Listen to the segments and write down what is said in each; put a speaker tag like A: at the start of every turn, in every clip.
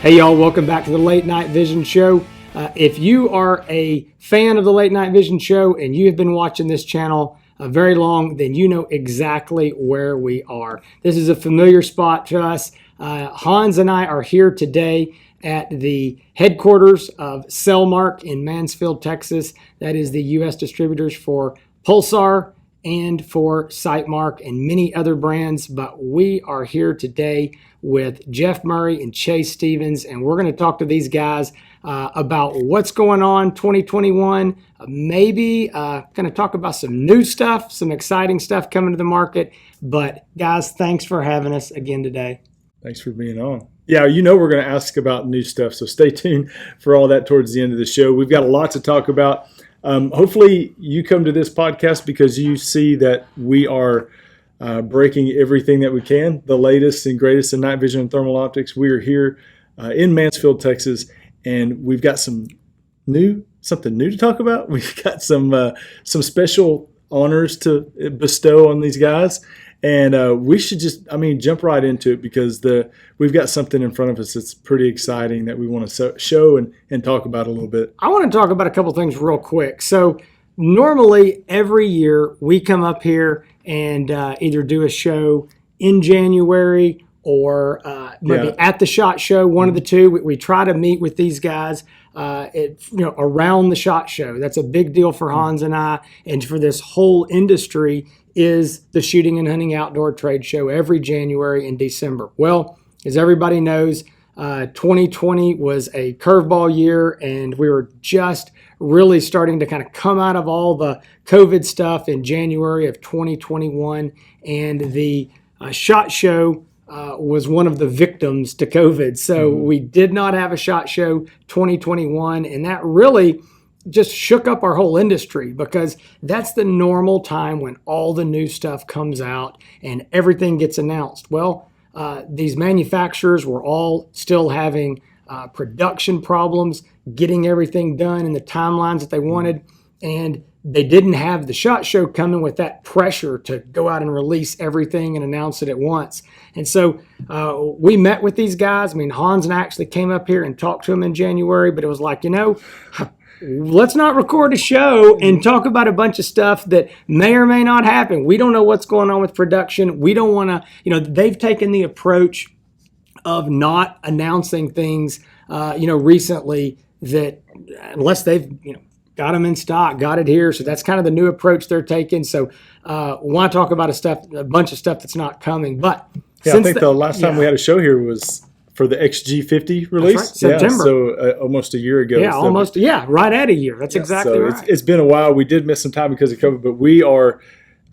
A: Hey y'all, welcome back to the Late Night Vision Show. If you are a fan of the Late Night Vision Show and you have been watching this channel very long, then you know exactly where we are. This is a familiar spot to us. Hans and I are here today at the headquarters of Cellmark in Mansfield, Texas. That is the U.S. distributors for Pulsar and for Sightmark and many other brands. But we are here today with Jeff Murray and Chase Stevens, and we're going to talk to these guys about what's going on 2021, maybe going to talk about some new stuff, some exciting stuff coming to the market. But guys, thanks for having us again today.
B: Thanks for being on. Yeah, you know we're going to ask about new stuff, so stay tuned for all that towards the end of the show. We've got a lot to talk about. Hopefully you come to this podcast because you see that we are breaking everything that we can, the latest and greatest in night vision and thermal optics. We are here in Mansfield, Texas, and we've got something new to talk about. We've got some special honors to bestow on these guys, and we should just, jump right into it because we've got something in front of us that's pretty exciting that we want to show and talk about a little bit.
A: I want to talk about a couple things real quick. So normally every year we come up here and either do a show in January or maybe at the SHOT Show, one of the two. We try to meet with these guys around the SHOT Show. That's a big deal for Hans and I, and for this whole industry is the Shooting and Hunting Outdoor Trade Show every January and December. Well, as everybody knows, 2020 was a curveball year, and we were just really starting to kind of come out of all the COVID stuff in January of 2021, and the SHOT Show was one of the victims to COVID. So we did not have a SHOT Show 2021, and that really just shook up our whole industry because that's the normal time when all the new stuff comes out and everything gets announced. Well, these manufacturers were all still having production problems, getting everything done in the timelines that they wanted, and they didn't have the SHOT Show coming with that pressure to go out and release everything and announce it at once. And so we met with these guys. Hans and I actually came up here and talked to them in January, but it was like, let's not record a show and talk about a bunch of stuff that may or may not happen. We don't know what's going on with production. We don't want to, they've taken the approach of not announcing things, recently that unless they've, got them in stock, got it here. So that's kind of the new approach they're taking. So want to talk about a bunch of stuff that's not coming. But
B: I think the last time we had a show here was for the XG50 release.
A: That's right, September.
B: So almost a year ago.
A: Yeah, right at a year. That's exactly right.
B: It's been a while. We did miss some time because of COVID, but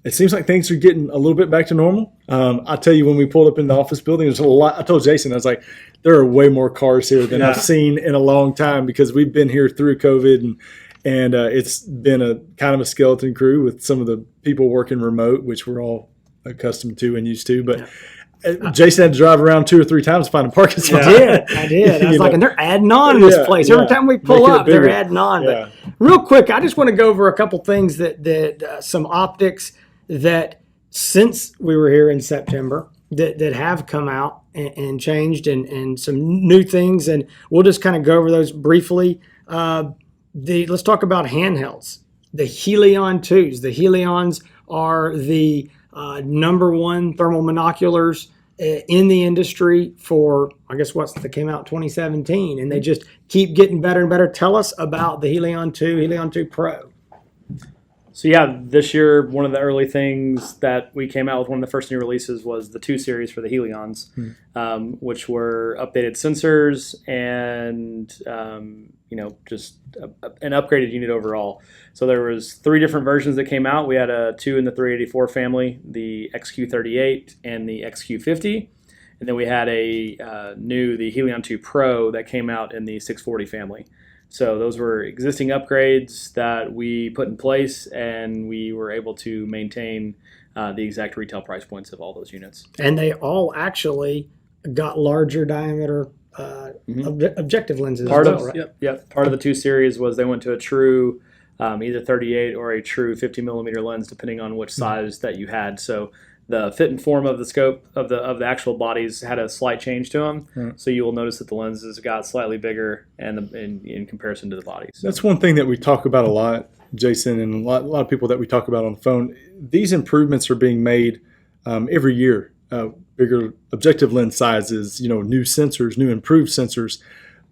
B: it seems like things are getting a little bit back to normal. I'll tell you, when we pulled up in the office building, there's a lot. I told Jason, I was like, there are way more cars here than I've seen in a long time because we've been here through COVID, and it's been a kind of a skeleton crew with some of the people working remote, which we're all accustomed to and used to. But Jason had to drive around 2 or 3 times to find a parking spot.
A: I did. I was like, and they're adding on in this place. Every time we pull up, they're adding on.
B: Yeah.
A: But real quick, I just want to go over a couple things that some optics that since we were here in September that have come out and changed and some new things. And we'll just kind of go over those briefly. Let's talk about handhelds. The Helion 2s. The Helions are the number one thermal monoculars in the industry for, they came out 2017, and they just keep getting better and better. Tell us about the Helion 2, Helion 2 Pro.
C: So this year, one of the early things that we came out with, one of the first new releases, was the 2 series for the Helions, which were updated sensors and just an upgraded unit overall. So there was 3 different versions that came out. We had a 2 in the 384 family, the XQ38 and the XQ50, and then we had the Helion 2 Pro that came out in the 640 family. So those were existing upgrades that we put in place, and we were able to maintain the exact retail price points of all those units.
A: And they all actually got larger diameter objective lenses. Part
C: of the 2 series was they went to a true either 38 or a true 50 millimeter lens, depending on which size that you had. So the fit and form of the scope of the actual bodies had a slight change to them.
B: Right.
C: So you will notice that the lenses got slightly bigger and in comparison to the bodies.
B: That's one thing that we talk about a lot, Jason, and a lot of people that we talk about on the phone. These improvements are being made every year. Bigger objective lens sizes, new sensors, new improved sensors,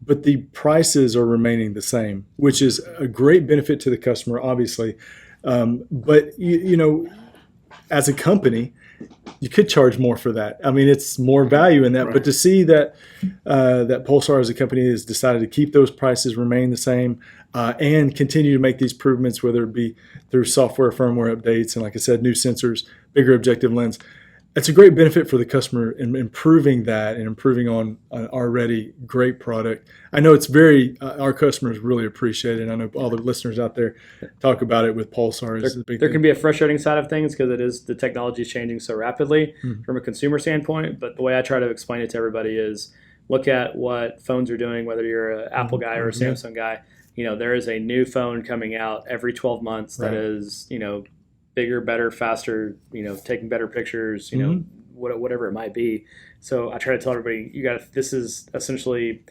B: but the prices are remaining the same, which is a great benefit to the customer, obviously. But as a company, you could charge more for that. I mean, it's more value in that. Right. But to see that that Pulsar as a company has decided to keep those prices remain the same and continue to make these improvements, whether it be through software, firmware updates, and like I said, new sensors, bigger objective lens. It's a great benefit for the customer in improving that and improving on an already great product. I know it's our customers really appreciate it. I know all the listeners out there talk about it with Pulsar.
C: There can be a frustrating side of things because the technology is changing so rapidly from a consumer standpoint. But the way I try to explain it to everybody is look at what phones are doing, whether you're an Apple guy or a Samsung guy. There is a new phone coming out every 12 months that is, bigger, better, faster, taking better pictures, whatever it might be. So I try to tell everybody, this is essentially,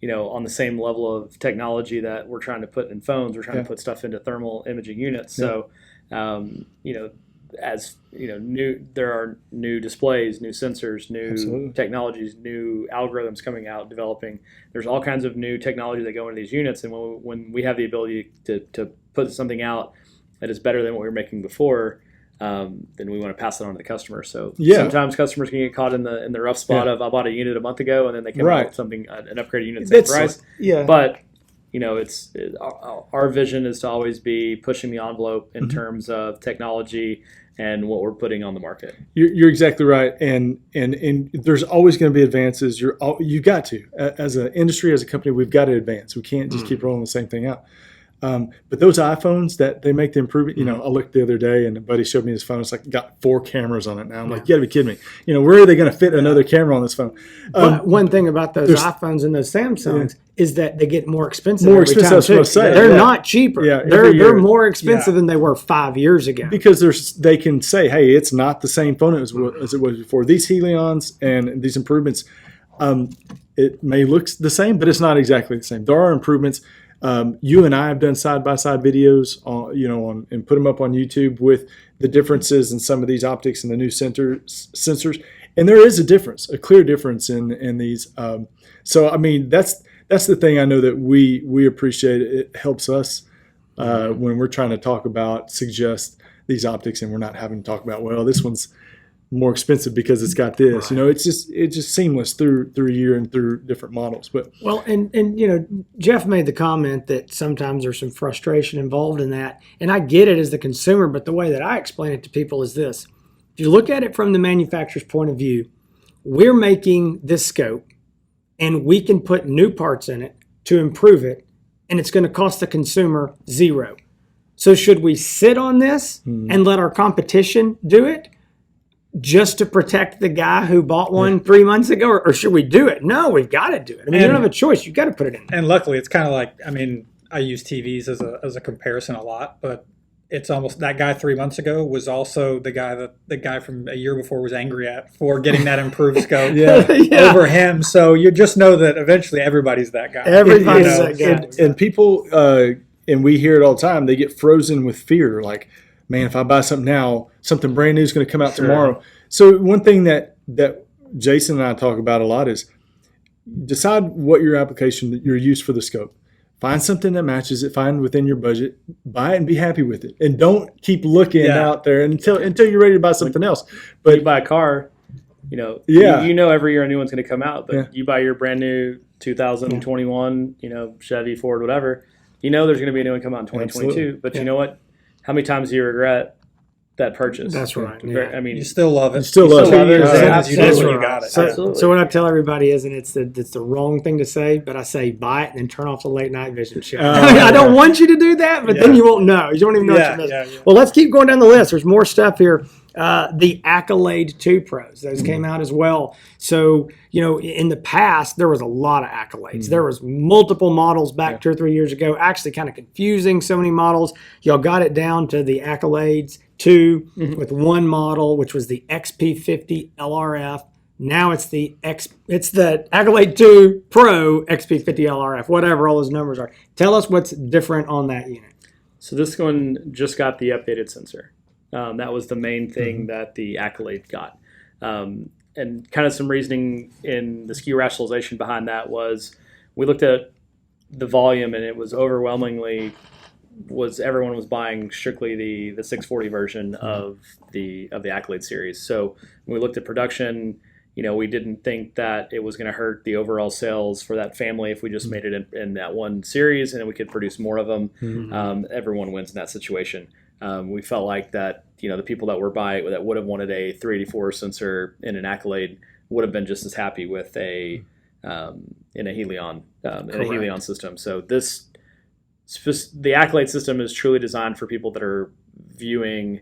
C: on the same level of technology that we're trying to put in phones. We're trying to put stuff into thermal imaging units. So, there are new displays, new sensors, new technologies, new algorithms coming out, developing. There's all kinds of new technology that go into these units. And when we have the ability to put something out that is better than what we were making before, then we want to pass it on to the customer. So sometimes customers can get caught in the rough spot of I bought a unit a month ago and then they come out with something, an upgraded unit, same price.
B: Yeah.
C: But our vision is to always be pushing the envelope in terms of technology and what we're putting on the market.
B: You're exactly right, and there's always going to be advances. You got to, as an industry, as a company, we've got to advance. We can't just keep rolling the same thing out. But those iPhones that they make the improvement, I looked the other day and a buddy showed me his phone. It's got 4 cameras on it now. I'm like, you got to be kidding me. Where are they going to fit another camera on this phone?
A: But one thing about those iPhones and those Samsungs is that they get more expensive.
B: More expensive, that's what I was saying.
A: They're not cheaper.
B: Yeah,
A: they're more expensive than they were 5 years ago.
B: Because they can say, hey, it's not the same phone as it was before. These Helions and these improvements, it may look the same, but it's not exactly the same. There are improvements. You and I have done side-by-side videos on and put them up on YouTube with the differences in some of these optics and the new sensors. And there is a difference, a clear difference in these. So, I mean, that's the thing I know that we appreciate. It helps us when we're trying to suggest these optics and we're not having to talk about, well, this one's more expensive because it's got this. Right. It's just seamless through a year and through different models. But
A: and Jeff made the comment that sometimes there's some frustration involved in that, and I get it as the consumer. But the way that I explain it to people is this: if you look at it from the manufacturer's point of view, we're making this scope, and we can put new parts in it to improve it, and it's going to cost the consumer $0. So should we sit on this and let our competition do it? Just to protect the guy who bought one 3 months ago, or should we do it? No, we've got to do it. I mean, you don't have a choice. You've got to put it in.
D: And luckily, it's kind of like, I use TVs as a comparison a lot, but it's almost that guy 3 months ago was also the guy from a year before was angry at for getting that improved scope over him. So you just know that eventually everybody's that guy.
A: Everybody's that guy.
B: And people, and we hear it all the time, they get frozen with fear, like, man, if I buy something now, something brand new is going to come out tomorrow. So one thing that Jason and I talk about a lot is decide what your application, your use for the scope. Find something that matches it, find within your budget, buy it and be happy with it. And don't keep looking out there until you're ready to buy something else.
C: But you buy a car, you know every year a new one's going to come out, but you buy your brand new 2021, Chevy, Ford, whatever, there's going to be a new one come out in 2022. Absolutely. But you know what? How many times do you regret that purchase?
A: That's right.
C: I mean,
D: you still love it.
B: You still love it.
D: As you know when you got it.
A: So what I tell everybody is, and it's the wrong thing to say, but I say buy it and then turn off the late night vision show. I don't want you to do that, but then you won't know. You don't even know what you're missing. Well, let's keep going down the list. There's more stuff here. the Accolade 2 Pros. Those came out as well. So, in the past, there was a lot of Accolades. There was multiple models back 2 or 3 years ago, actually kind of confusing, so many models. Y'all got it down to the Accolades 2 with one model, which was the XP50 LRF. Now it's the Accolade 2 Pro XP50 LRF, whatever all those numbers are. Tell us what's different on that unit.
C: So this one just got the updated sensor. That was the main thing that the Accolade got. And kind of some reasoning in the SKU rationalization behind that was we looked at the volume, and it was overwhelmingly everyone was buying strictly the 640 version of the Accolade series. So when we looked at production, we didn't think that it was going to hurt the overall sales for that family if we just made it in that one series and we could produce more of them. Everyone wins in that situation. We felt like that, the people that were buying that would have wanted a 384 sensor in an Accolade would have been just as happy with in a Helion system. So the Accolade system is truly designed for people that are viewing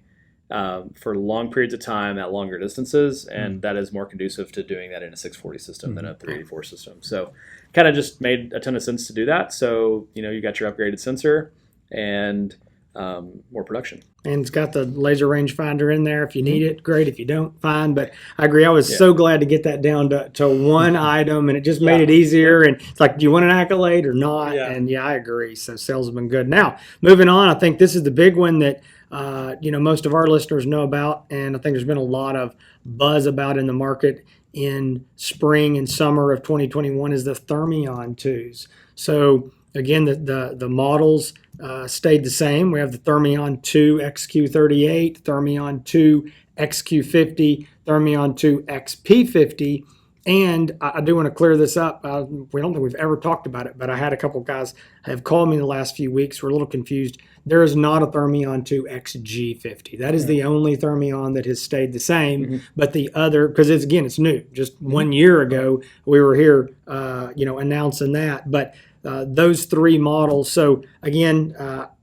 C: for long periods of time at longer distances, and that is more conducive to doing that in a 640 system than a 384 system. So kind of just made a ton of sense to do that. So, you got your upgraded sensor and more production.
A: And it's got the laser rangefinder in there. If you need it, great. If you don't, fine. But I agree. I was so glad to get that down to one item, and it just made it easier. And it's like, do you want an Accolade or not? Yeah. And I agree. So sales have been good. Now, moving on, I think this is the big one that most of our listeners know about, and I think there's been a lot of buzz about in the market in spring and summer of 2021 is the Thermion 2s. So again, the models stayed the same. We have the Thermion 2 XQ38, Thermion 2 XQ50, Thermion 2 XP50. And I do want to clear this up. We don't think we've ever talked about it, but I had a couple guys have called me in the last few weeks. We're a little confused. There is not a Thermion 2 XG50. That is the only Thermion that has stayed the same. But the other, because it's new. Just 1 year ago, we were here, announcing that. But those three models. So again,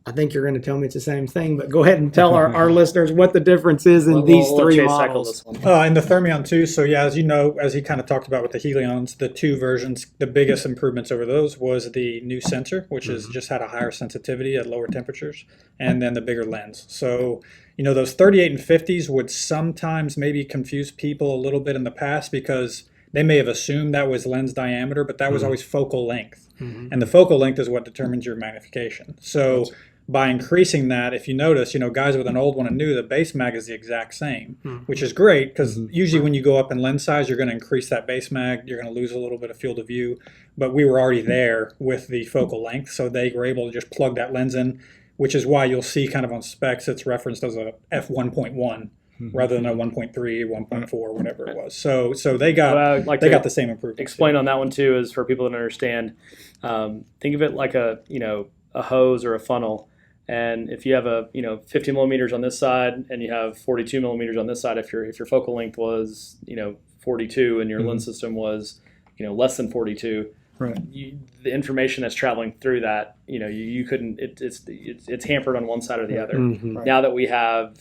A: I think you're going to tell me it's the same thing, but go ahead and tell our listeners what the difference is in these three models.
D: In the Thermion 2, so as as he kind of talked about with the Helions, the two versions, the biggest improvements over those was the new sensor, which is just had a higher sensitivity at lower temperatures, and then the bigger lens. So, those 38 and 50s would sometimes maybe confuse people a little bit in the past because they may have assumed that was lens diameter, but that was always focal length. And the focal length is what determines your magnification. So by increasing that, if you notice, guys with an old one and new, the base mag is the exact same, which is great because usually when you go up in lens size, you're going to increase that base mag. You're going to lose a little bit of field of view. But we were already there with the focal length, so they were able to just plug that lens in, which is why you'll see kind of on specs it's referenced as a f1.1 rather than a 1.3, 1.4, whatever it was. So they got got the same improvement.
C: Explain on that one too is for people that understand. Think of it like a hose or a funnel. And if you have 50 millimeters on this side and you have 42 millimeters on this side, if your focal length was 42 and your lens system was less than 42, right? The information that's traveling through that you couldn't. It's hampered on one side or the other. Right. Now that we have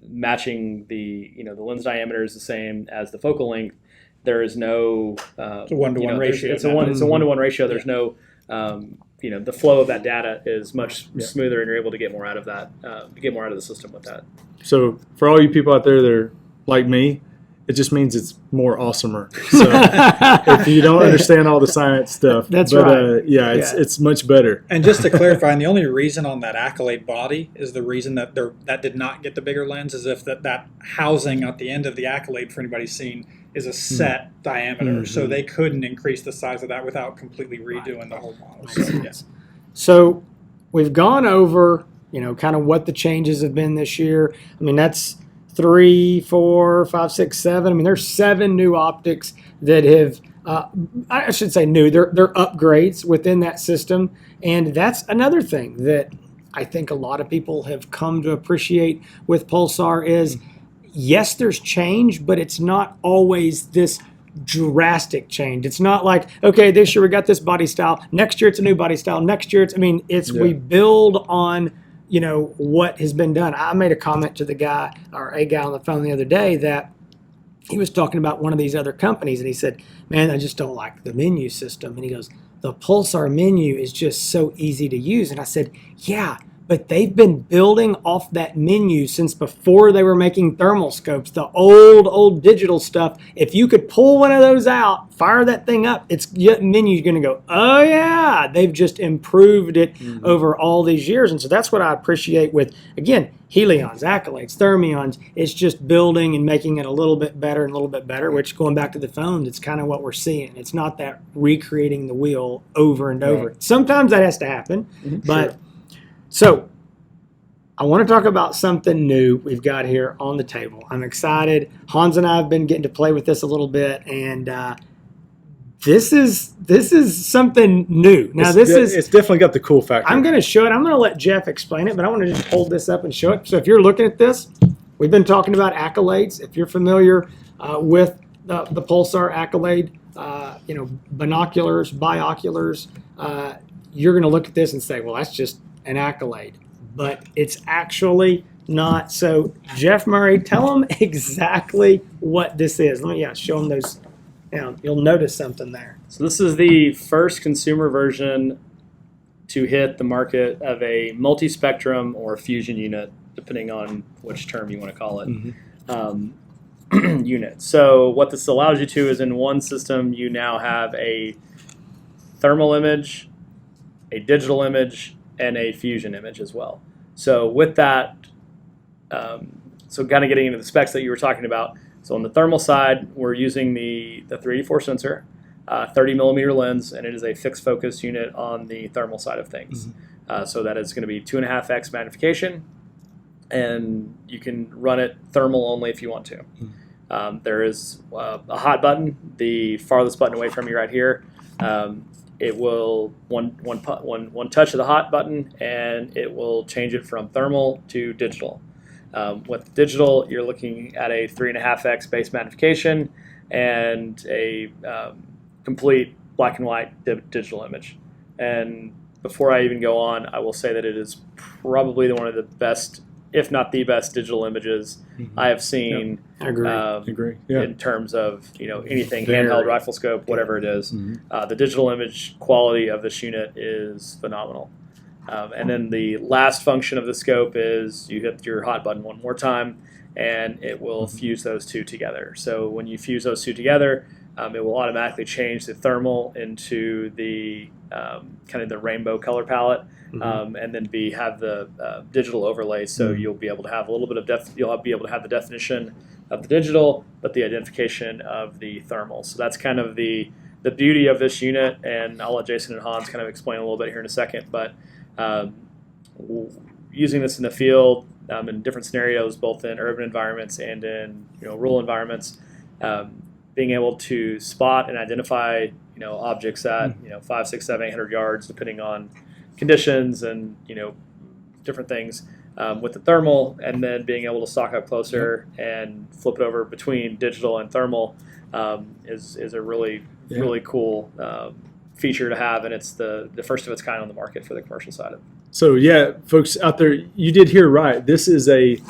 C: matching the lens diameter is the same as the focal length, there is no
D: it's a 1-to-1 ratio.
C: It's a 1-to-1 ratio. There's no the flow of that data is much smoother, and you're able to get more out of that, get more out of the system with that.
B: So for all you people out there that are like me, it just means it's more awesomer. So if you don't understand all the science stuff, right. It's much better.
D: And just to clarify, and the only reason on that Accolade body is the reason that that did not get the bigger lens is if that housing at the end of the Accolade, for anybody's seen, is a set diameter. So they couldn't increase the size of that without completely redoing the whole model.
A: So we've gone over, kind of what the changes have been this year. I mean, that's 3, 4, 5, 6, 7. I mean, there's 7 new optics that have, I should say new, they're upgrades within that system. And that's another thing that I think a lot of people have come to appreciate with Pulsar is, yes, there's change, but it's not always this drastic change. It's not like, okay, this year we got this body style, next year it's a new body style, next year we build on what has been done. I made a comment to the guy or a guy on the phone the other day that he was talking about one of these other companies, and he said, man, I just don't like the menu system. And he goes, the Pulsar menu is just so easy to use. And I said, yeah, but they've been building off that menu since before they were making thermal scopes, the old digital stuff. If you could pull one of those out, fire that thing up, its menu's going to go, oh yeah, they've just improved it over all these years. And so that's what I appreciate with, again, Helions, Accolades, Thermions. It's just building and making it a little bit better and a little bit better, which going back to the phones, it's kind of what we're seeing. It's not that recreating the wheel over and over. Sometimes that has to happen, but...
B: Sure.
A: So, I want to talk about something new we've got here on the table. I'm excited. Hans and I have been getting to play with this a little bit, and this is something new. Now,
B: it's definitely got the cool factor.
A: I'm going to show it. I'm going to let Jeff explain it, but I want to just hold this up and show it. So, if you're looking at this, we've been talking about Accolades. If you're familiar with the Pulsar Accolade, binoculars, bi-oculars, you're going to look at this and say, well, that's just an Accolade, but it's actually not. So Jeff Murray, tell them exactly what this is. Let me show them those. You'll notice something there.
C: So this is the first consumer version to hit the market of a multi-spectrum or fusion unit, depending on which term you want to call it, unit. So what this allows you to is in one system you now have a thermal image, a digital image, and a fusion image as well. So with that, so kind of getting into the specs that you were talking about. So on the thermal side, we're using the 384 sensor, 30 millimeter lens, and it is a fixed focus unit on the thermal side of things. So that is going to be 2.5x magnification, and you can run it thermal only if you want to. There is a hot button, the farthest button away from you right here. It will one touch of the hot button, and it will change it from thermal to digital. With digital, you're looking at a 3.5x base magnification and a complete black and white digital image. And before I even go on, I will say that it is probably one of the best, if not the best, digital images I have seen.
A: I agree.
C: In terms of anything handheld, rifle scope, whatever it is. The digital image quality of this unit is phenomenal. And then the last function of the scope is you hit your hot button one more time, and it will fuse those two together. So when you fuse those two together, it will automatically change the thermal into the kind of the rainbow color palette, and then have the digital overlay. So you'll be able to have a little bit of you'll be able to have the definition of the digital, but the identification of the thermal. So that's kind of the beauty of this unit, and I'll let Jason and Hans kind of explain a little bit here in a second. But using this in the field in different scenarios, both in urban environments and in rural environments, being able to spot and identify objects at 5, 6, 7, 800 yards, depending on conditions and different things. With the thermal, and then being able to stock up closer and flip it over between digital and thermal is a really cool feature to have, and it's the first of its kind on the market for the commercial side of it.
B: So folks out there, you did hear right. This is the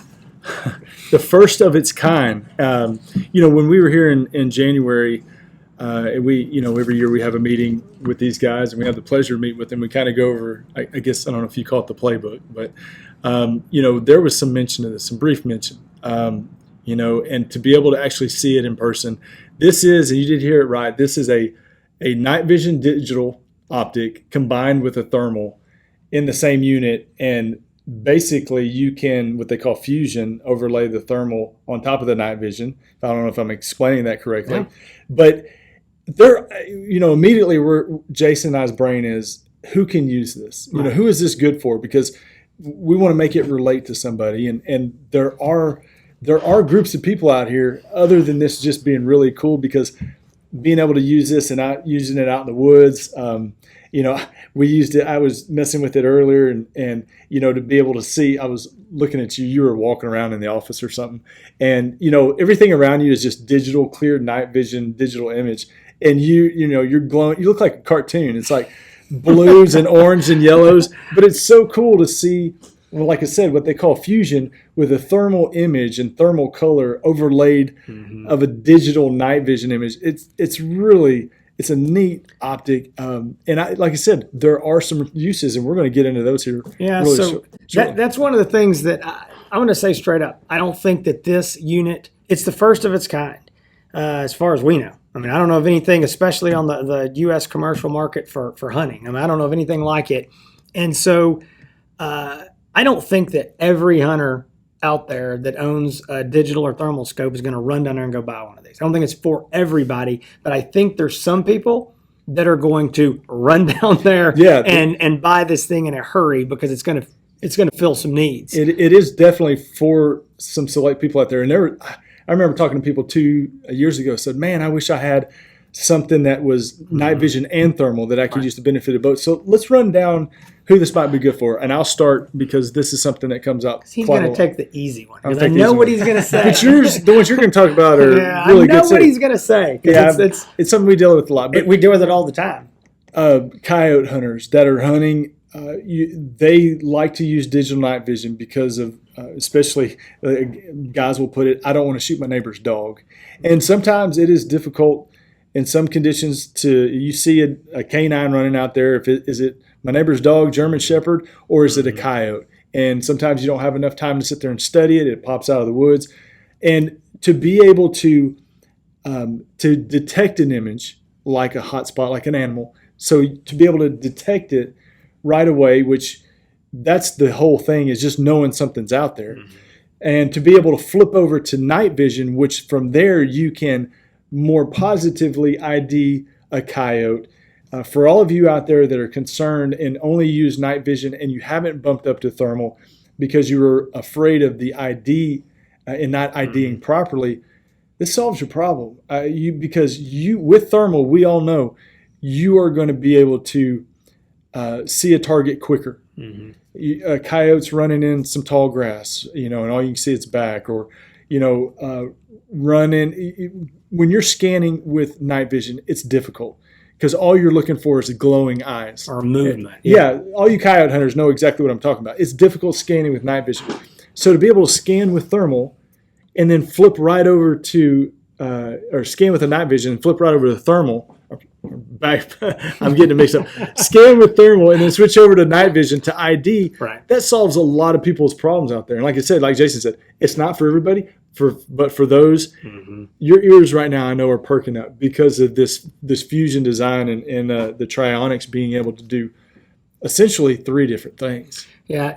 B: first of its kind. When we were here in January, we every year we have a meeting with these guys, and we have the pleasure of meeting with them. We kind of go over, I guess, I don't know if you call it the playbook, but there was some mention of this, some brief mention, and to be able to actually see it in person. This is, and you did hear it right, this is a night vision digital optic combined with a thermal in the same unit, and basically you can, what they call fusion, overlay the thermal on top of the night vision. I don't know if I'm explaining that correctly, but there, immediately Jason and I's brain is, who can use this? Who is this good for? Because we want to make it relate to somebody, and there are groups of people out here other than this just being really cool, because being able to use this and not using it out in the woods, we used it. I was messing with it earlier, and to be able to see, I was looking at you were walking around in the office or something, and everything around you is just digital, clear night vision, digital image, and you're glowing. You look like a cartoon. It's like blues and orange and yellows, but it's so cool to see well, like I said, what they call fusion with a thermal image and thermal color overlaid of a digital night vision image. It's a neat optic. And like I said, there are some uses, and we're going to get into those here.
A: Yeah,
B: really
A: so that's one of the things that I want to say straight up. I don't think that this unit, it's the first of its kind, as far as we know. I mean, I don't know of anything, especially on the U.S. commercial market for hunting. I mean, I don't know of anything like it. And so I don't think that every hunter out there that owns a digital or thermal scope is going to run down there and go buy one of these. I don't think it's for everybody, but I think there's some people that are going to run down there and buy this thing in a hurry because it's going to fill some needs.
B: It is definitely for some select people out there. And I remember talking to people 2 years ago, said, man, I wish I had something that was night vision and thermal that I could use to benefit of both. So let's run down who this might be good for. And I'll start because this is something that comes up.
A: He's going to take the easy one. Because I know what he's going to say.
B: But the ones you're going to talk about are really good.
A: I know what he's going to say.
B: Yeah, it's something we deal with a lot. But
A: we deal with it all the time.
B: Coyote hunters that are hunting, they like to use digital night vision because of, especially guys will put it, I don't want to shoot my neighbor's dog. And sometimes it is difficult in some conditions you see a canine running out there. Is it my neighbor's dog, German Shepherd, or is it a coyote? And sometimes you don't have enough time to sit there and study it. It pops out of the woods. And to be able to detect an image like a hot spot, like an animal, so to be able to detect it right away, which that's the whole thing, is just knowing something's out there. And to be able to flip over to night vision, which from there you can more positively ID a coyote. For all of you out there that are concerned and only use night vision and you haven't bumped up to thermal because you were afraid of the ID and not IDing properly, this solves your problem. Because with thermal, we all know you are going to be able to see a target quicker. A coyote's running in some tall grass, and all you can see its back, or running. When you're scanning with night vision, it's difficult because all you're looking for is glowing eyes
A: or movement.
B: Yeah, all you coyote hunters know exactly what I'm talking about. It's difficult scanning with night vision. So to be able to scan with thermal and then flip right over to, or scan with the night vision and flip right over to thermal. I'm getting it mixed up. Scan with thermal and then switch over to night vision to ID.
A: Right.
B: That solves a lot of people's problems out there. And like I said, like Jason said, it's not for everybody. But for those, your ears right now I know are perking up because of this fusion design and the Trionyx being able to do essentially 3 different things.
A: Yeah,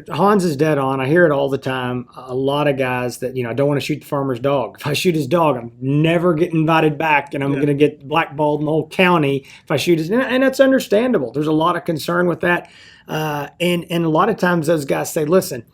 A: Hans is dead on. I hear it all the time. A lot of guys that, I don't want to shoot the farmer's dog. If I shoot his dog, I'm never getting invited back, and I'm going to get blackballed in the whole county if I shoot his. And that's understandable. There's a lot of concern with that. And a lot of times those guys say, listen,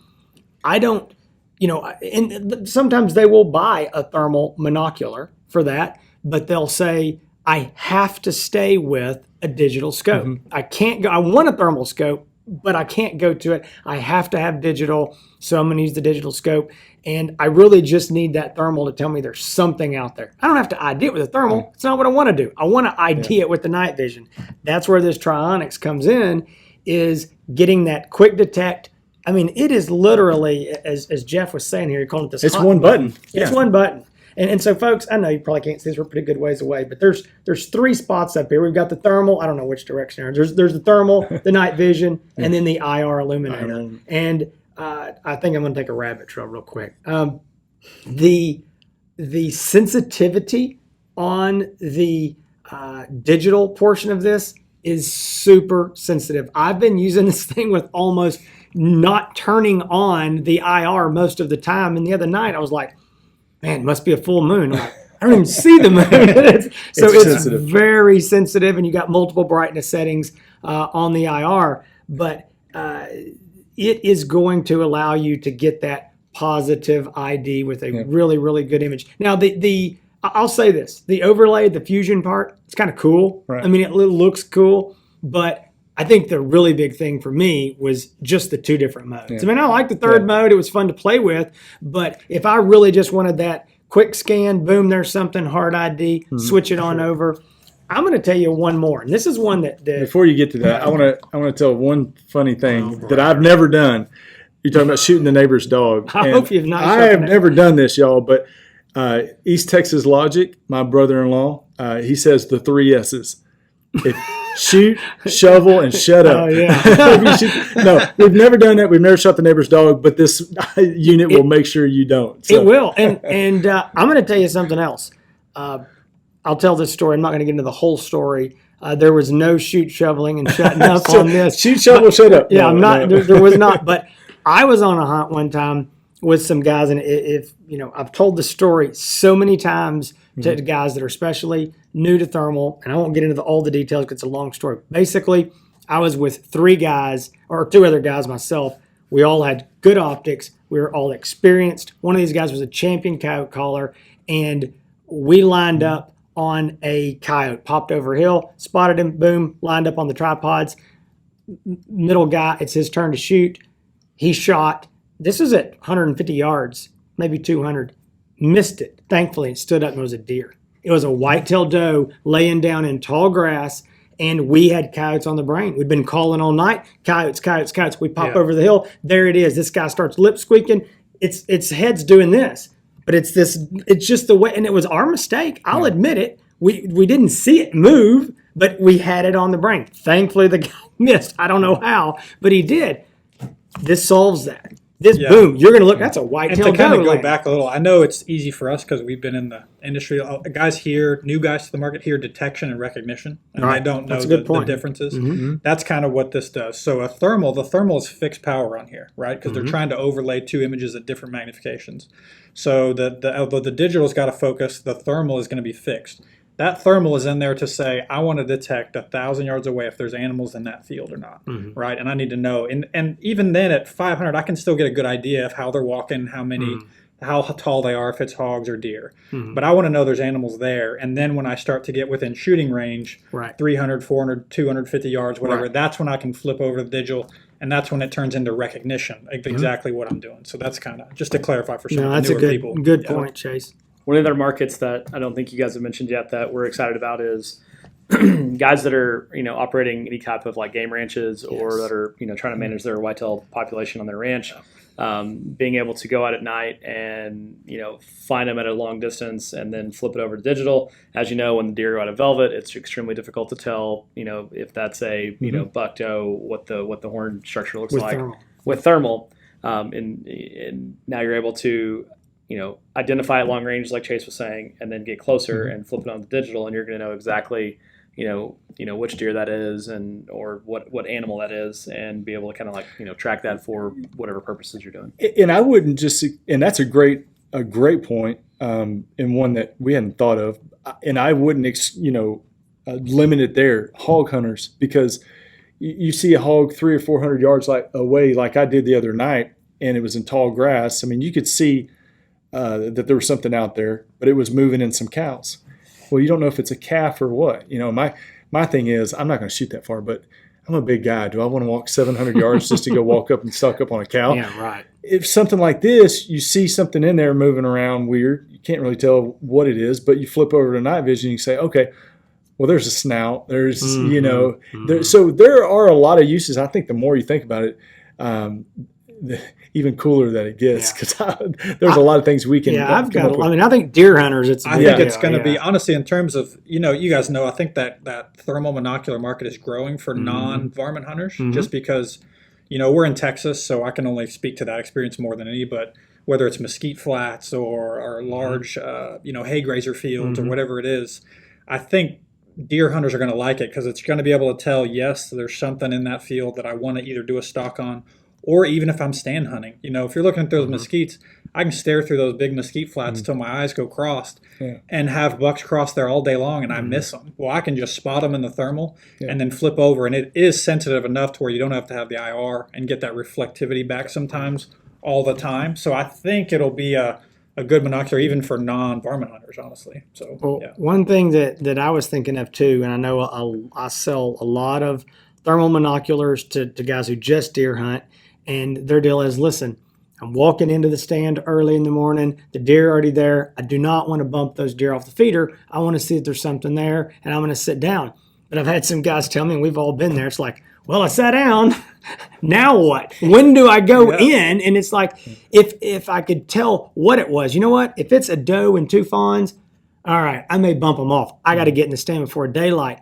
A: I don't, and sometimes they will buy a thermal monocular for that, but they'll say, I have to stay with a digital scope. I can't go, I want a thermal scope, but I can't go to it. I have to have digital, so I'm going to use the digital scope. And I really just need that thermal to tell me there's something out there. I don't have to ID it with a thermal. It's not what I want to do. I want to ID it with the night vision. That's where this Trionyx comes in, is getting that quick detect. I mean, it is literally, as Jeff was saying here, he called it this.
B: It's
A: hot
B: one button.
A: It's one button. And so, folks, I know you probably can't see this. We're a pretty good ways away, but there's 3 spots up here. We've got the thermal. I don't know which direction. There's the thermal, the night vision, and then the IR illuminator. And I think I'm going to take a rabbit trail real quick. The sensitivity on the digital portion of this is super sensitive. I've been using this thing with almost not turning on the IR most of the time. And the other night I was like, man, it must be a full moon. I don't even see the moon. It's very sensitive, and you got multiple brightness settings on the IR. But it is going to allow you to get that positive ID with a really, really good image. Now, I'll say this: the overlay, the fusion part, it's kind of cool.
B: Right.
A: I mean, it looks cool, but I think the really big thing for me was just the 2 different modes. I mean, I like the third mode. It was fun to play with. But if I really just wanted that quick scan, boom, there's something, hard ID, switch it on over. I'm going to tell you one more. And this is one that...
B: Before you get to that, I want to tell one funny thing that I've never done. You're talking about shooting the neighbor's dog.
A: I hope you've not.
B: I have never done this, y'all, but East Texas logic, my brother-in-law, he says the 3 S's. Shoot, shovel, and shut up.
A: Oh, yeah.
B: No, we've never done that. We've never shot the neighbor's dog, but this unit will make sure you don't. So.
A: It will. And I'm going to tell you something else. I'll tell this story. I'm not going to get into the whole story. There was no shoot, shoveling, and shutting up on this.
B: Shoot, shovel, shut up.
A: Yeah, there was not. But I was on a hunt one time with some guys, and if I've told the story so many times to guys that are especially new to thermal, and I won't get into all the details because it's a long story. Basically, I was with 3 guys, or 2 other guys myself. We all had good optics. We were all experienced. One of these guys was a champion coyote caller, and we lined up on a coyote, popped over a hill, spotted him, boom, lined up on the tripods. Middle guy, it's his turn to shoot. He shot. This was at 150 yards, maybe 200. Missed it. Thankfully, it stood up and it was a deer. It was a white-tailed doe laying down in tall grass, and we had coyotes on the brain. We'd been calling all night, coyotes, coyotes, coyotes. We pop over the hill. There it is. This guy starts lip squeaking. Its head's doing this. But it's just the way, and it was our mistake. I'll admit it. We didn't see it move, but we had it on the brain. Thankfully, the guy missed. I don't know how, but he did. This solves that. Boom, you're going to look, that's a white-tailed
D: And to kind of
A: doe
D: go back a little, I know it's easy for us because we've been in the industry. Guys here, new guys to the market here, detection and recognition, and they don't know the differences. Mm-hmm. That's kind of what this does. So the thermal is fixed power on here, right? Because they're trying to overlay 2 images at different magnifications. So although the digital's got to focus, the thermal is going to be fixed. That thermal is in there to say, I want to detect 1,000 yards away if there's animals in that field or not, right? And I need to know. And even then at 500, I can still get a good idea of how they're walking, how tall they are, if it's hogs or deer. But I want to know there's animals there. And then when I start to get within shooting range, 300, 400, 250 yards, whatever, that's when I can flip over the digital. And that's when it turns into recognition, exactly what I'm doing. So that's kind of, just to clarify for some of the newer people.
A: Good point, Chase.
C: One of the other markets that I don't think you guys have mentioned yet that we're excited about is guys that are operating any type of like game ranches or that are trying to manage their whitetail population on their ranch. Being able to go out at night and find them at a long distance and then flip it over to digital. As you know, when the deer are out of velvet, it's extremely difficult to tell if that's a buck doe, what the horn structure looks like with thermal. And now you're able to identify at long range, like Chase was saying, and then get closer and flip it on the digital, and you're going to know exactly, which deer that is or what animal that is, and be able to kind of track that for whatever purposes you're doing.
B: And I wouldn't and that's a great point, and one that we hadn't thought of. And I wouldn't, limit it there, hog hunters, because you see a hog 300 or 400 yards away, like I did the other night, and it was in tall grass. I mean, you could see that there was something out there, but it was moving in some cows. Well, you don't know if it's a calf or what. My thing is, I'm not going to shoot that far, but I'm a big guy. Do I want to walk 700 yards just to go walk up and stock up on a cow?
A: Yeah, right.
B: If something like this, you see something in there moving around weird, you can't really tell what it is, but you flip over to night vision and you say, okay, well, there's a snout. There's, so there are a lot of uses. I think the more you think about it, even cooler that it gets, because there's a lot of things we can.
A: Yeah, I think deer hunters.
D: I think it's going to be, honestly, in terms of you guys know. I think that thermal monocular market is growing for non-varmint hunters, just because we're in Texas, so I can only speak to that experience more than any. But whether it's mesquite flats or large hay grazer fields or whatever it is, I think deer hunters are going to like it because it's going to be able to tell, yes, there's something in that field that I want to either do a stalk on. Or even if I'm stand hunting, if you're looking at those mesquites, I can stare through those big mesquite flats till my eyes go crossed and have bucks cross there all day long and I miss them. Well, I can just spot them in the thermal and then flip over. And it is sensitive enough to where you don't have to have the IR and get that reflectivity back sometimes all the time. So I think it'll be a good monocular even for non-varmint hunters, honestly. So
A: one thing that I was thinking of too, and I know I sell a lot of thermal monoculars to guys who just deer hunt. And their deal is, listen, I'm walking into the stand early in the morning. The deer are already there. I do not want to bump those deer off the feeder. I want to see if there's something there, and I'm going to sit down. But I've had some guys tell me, and we've all been there, it's like, well, I sat down. Now what? When do I go in? And it's like, if I could tell what it was, you know what? If it's a doe and 2 fawns, all right, I may bump them off. I got to get in the stand before daylight.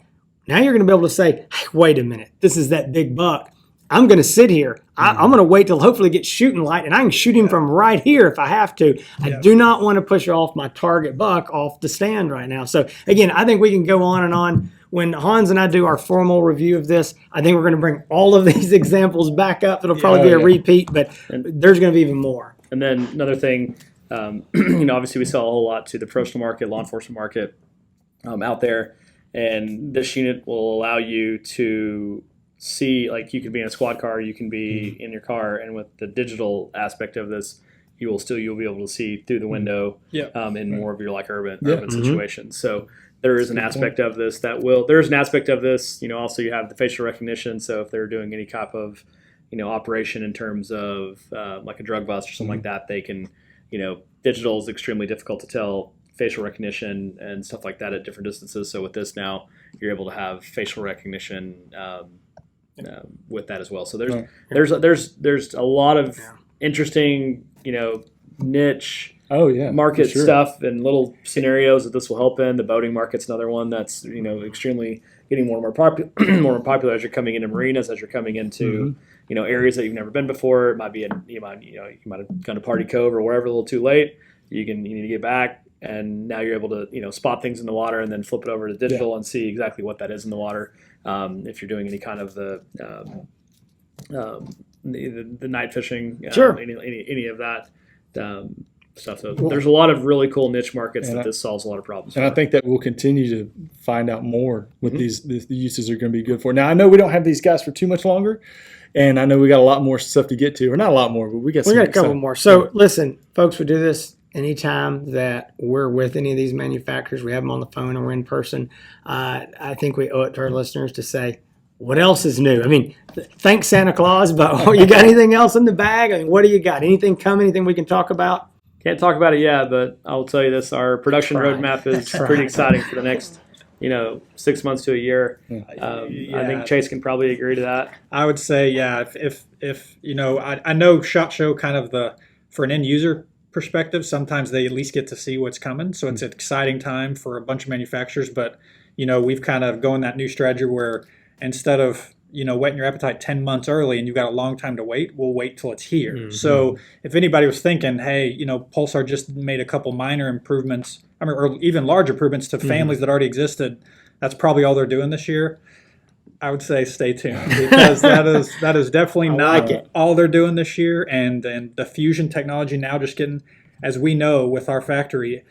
A: Now you're going to be able to say, hey, wait a minute. This is that big buck. I'm going to sit here. I'm going to wait till hopefully get shooting light, and I can shoot him from right here if I have to. I do not want to push off my target buck off the stand right now. So, again, I think we can go on and on. When Hans and I do our formal review of this, I think we're going to bring all of these examples back up. It'll probably be a repeat, but there's going to be even more.
C: And then another thing, obviously we sell a whole lot to the professional market, law enforcement market out there, and this unit will allow you to see, like, you can be in a squad car, you can be in your car, and with the digital aspect of this, you'll be able to see through the window in more of your like urban situations. So there is an aspect of this also you have the facial recognition. So if they're doing any type of operation in terms of like a drug bust or something like that, they can, digital is extremely difficult to tell facial recognition and stuff like that at different distances. So with this now, you're able to have facial recognition with that as well. So there's a lot of interesting niche market stuff and little scenarios that this will help in. The boating market's another one that's extremely getting more and more popular as you're coming into marinas, as you're coming into areas that you've never been before. It might be you might have gone to Party Cove or wherever a little too late. You need to get back, and now you're able to spot things in the water and then flip it over to digital and see exactly what that is in the water. If you're doing any kind of the night fishing, any of that stuff. So there's a lot of really cool niche markets that this solves a lot of problems.
B: And I think that we'll continue to find out more what these the uses are going to be good for. Now, I know we don't have these guys for too much longer, and I know we got a lot more stuff to get to, or not a lot more, but we got a
A: couple more. So listen, folks, we do this anytime that we're with any of these manufacturers. We have them on the phone or we're in person. I think we owe it to our listeners to say, what else is new? I mean, thanks Santa Claus, but you got anything else in the bag? I mean, what do you got? Anything coming? Anything we can talk about?
C: Can't talk about it yet, but I will tell you this: our production roadmap is pretty exciting for the next, 6 months to a year. I think Chase can probably agree to that.
D: I would say, if I know SHOT Show kind of for an end user perspective, sometimes they at least get to see what's coming. So it's an exciting time for a bunch of manufacturers, but we've kind of going that new strategy where instead of whetting your appetite 10 months early and you've got a long time to wait, we'll wait till it's here. Mm-hmm. So if anybody was thinking, hey, Pulsar just made a couple minor improvements, or even large improvements to families that already existed, that's probably all they're doing this year. I would say stay tuned, because that is definitely not all they're doing this year. And the fusion technology now just getting, as we know with our factory,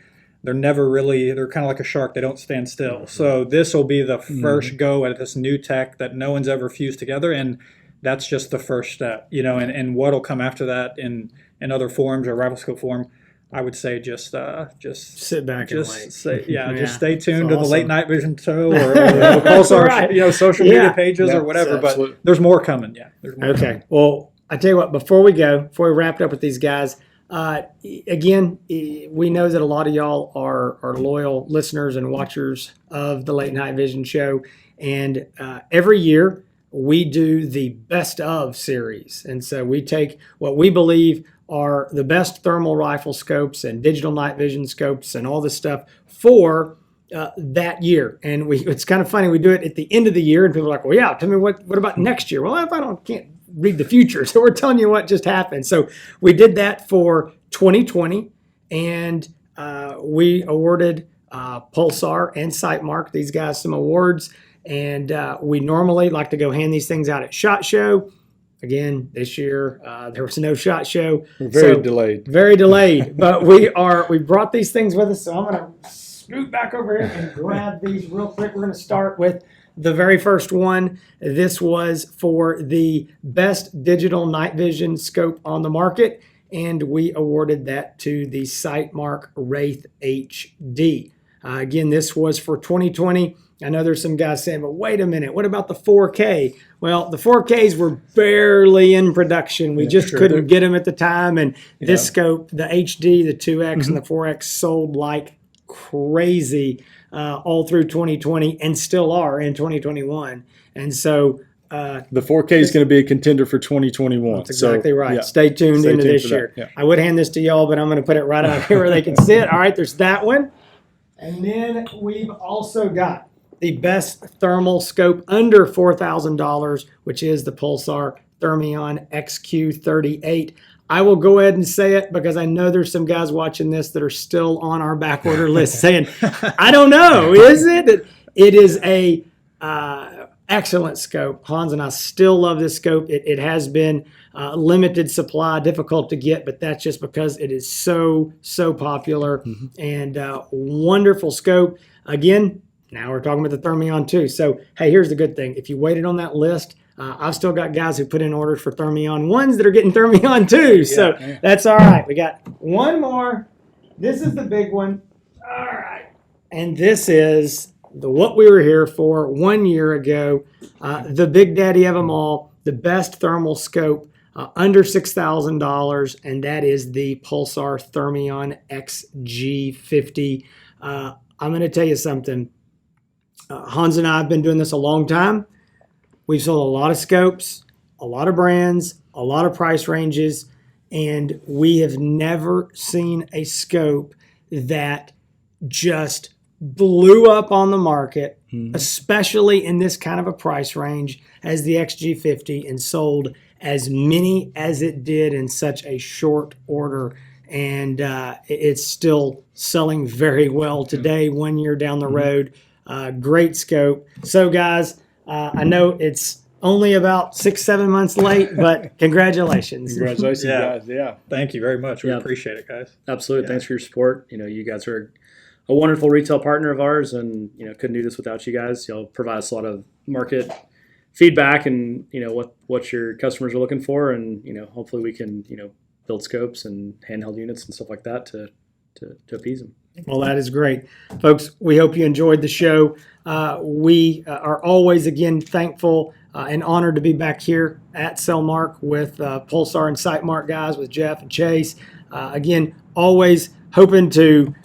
D: they're kind of like a shark. They don't stand still. So this will be the first go at this new tech that no one's ever fused together. And that's just the first step, and what'll come after that in other forms or rifle scope form. I would say just
A: sit back and wait.
D: Just stay tuned to the Late Night Vision show or the Pulsar, social media pages or whatever. But there's more coming. Yeah. There's more coming.
A: Well, I tell you what. Before we wrap it up with these guys, again, we know that a lot of y'all are loyal listeners and watchers of the Late Night Vision show, and every year we do the best of series, and so we take what we believe are the best thermal rifle scopes and digital night vision scopes and all this stuff for that year. And it's kind of funny, we do it at the end of the year and people are like, well, yeah, tell me what about next year? Well, if I can't read the future, so we're telling you what just happened. So we did that for 2020, and we awarded Pulsar and Sightmark, these guys, some awards. And we normally like to go hand these things out at SHOT Show. Again, this year there was no SHOT Show.
B: Very delayed.
A: Very delayed. But we brought these things with us, so I'm going to scoot back over here and grab these real quick. We're going to start with the very first one. This was for the best digital night vision scope on the market, and we awarded that to the Sightmark Wraith HD. Again, this was for 2020. I know there's some guys saying, but wait a minute, what about the 4K? Well, the 4Ks were barely in production. We just couldn't get them at the time. And this scope, the HD, the 2X, and the 4X sold like crazy all through 2020 and still are in 2021. And so
B: The 4K is going to be a contender for 2021.
A: That's exactly right.
B: Yeah.
A: Stay tuned
B: Stay
A: into
B: tuned
A: this
B: for that.
A: year.
B: Yeah.
A: I would hand this to y'all, but I'm going to put it right out here where they can see it. All right, there's that one. And then we've also got the best thermal scope under $4,000, which is the Pulsar Thermion XQ38. I will go ahead and say it because I know there's some guys watching this that are still on our back order list saying, I don't know, is it? It is a excellent scope. Hans and I still love this scope. It has been limited supply, difficult to get, but that's just because it is so popular and wonderful scope. Again, now we're talking about the Thermion too. So, hey, here's the good thing. If you waited on that list, I've still got guys who put in orders for Thermion ones that are getting Thermion too. So that's all right. We got one more. This is the big one. All right. And this is what we were here for 1 year ago. The big daddy of them all, the best thermal scope under $6,000. And that is the Pulsar Thermion XG50. I'm going to tell you something. Hans and I have been doing this a long time. We've sold a lot of scopes, a lot of brands, a lot of price ranges, and we have never seen a scope that just blew up on the market, especially in this kind of a price range as the XG50, and sold as many as it did in such a short order. And it's still selling very well today, 1 year down the road. Great scope. So, guys, I know it's only about 6-7 months late, but congratulations.
B: Congratulations, guys. Yeah.
D: Thank you very much. We appreciate it, guys.
C: Absolutely. Thanks for your support. You guys are a wonderful retail partner of ours, and couldn't do this without you guys. You'll provide us a lot of market feedback and what your customers are looking for, and hopefully we can build scopes and handheld units and stuff like that to appease them.
A: Well, that is great. Folks, we hope you enjoyed the show. We are always, again, thankful and honored to be back here at Cellmark with Pulsar and SiteMark guys, with Jeff and Chase. Again, always hoping to,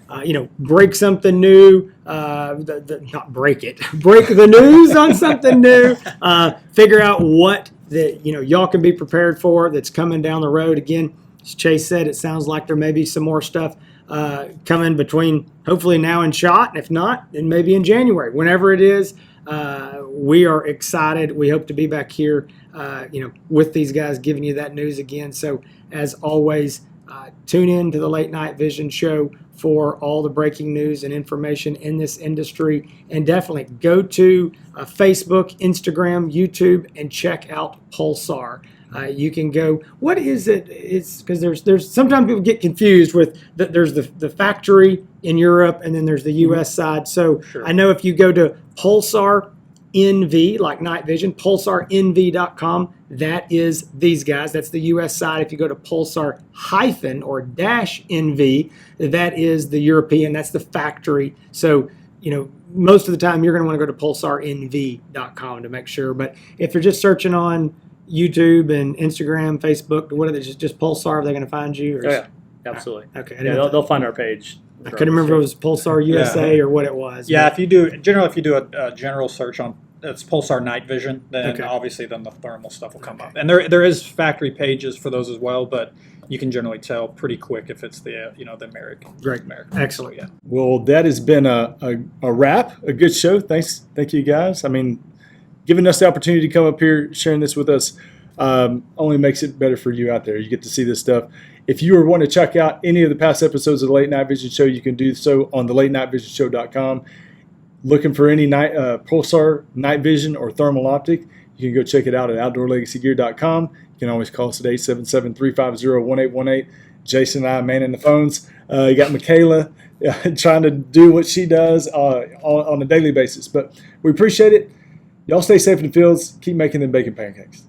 A: break something new, not break it, break the news on something new, figure out what y'all can be prepared for that's coming down the road. Again, as Chase said, it sounds like there may be some more stuff coming between hopefully now and SHOT, and if not, then maybe in January. Whenever it is, we are excited. We hope to be back here, with these guys giving you that news again. So as always, tune in to the Late Night Vision Show for all the breaking news and information in this industry, and definitely go to Facebook, Instagram, YouTube, and check out Pulsar. You can go, what is it? It's because there's sometimes people get confused with there's the factory in Europe and then there's the US side. So I know if you go to Pulsar NV, like night vision, pulsarnv.com, that is these guys. That's the US side. If you go to Pulsar -NV, that is the European, that's the factory. So, most of the time you're going to want to go to pulsarnv.com to make sure. But if you're just searching on YouTube and Instagram, Facebook, what are they? Just Pulsar? Are they going to find you? Or
C: yeah, absolutely.
A: Okay.
C: They'll find our page.
A: I couldn't remember if it was Pulsar USA or what it was.
D: Yeah,
A: but
D: if you do a general search on it's Pulsar Night Vision, then obviously then the thermal stuff will come up. And there is factory pages for those as well, but you can generally tell pretty quick if it's the the American.
A: Great,
D: American.
A: Excellent.
D: Yeah.
B: Well, that has been a wrap, a good show. Thank you guys. I mean, giving us the opportunity to come up here, sharing this with us, only makes it better for you out there. You get to see this stuff. If you want to check out any of the past episodes of the Late Night Vision Show, you can do so on the latenightVisionShow.com. Looking for any Pulsar night vision or thermal optic, you can go check it out at OutdoorLegacyGear.com. You can always call us at 877-350-1818. Jason and I manning the phones. You got Michaela trying to do what she does on a daily basis. But we appreciate it. Y'all stay safe in the fields. Keep making them bacon pancakes.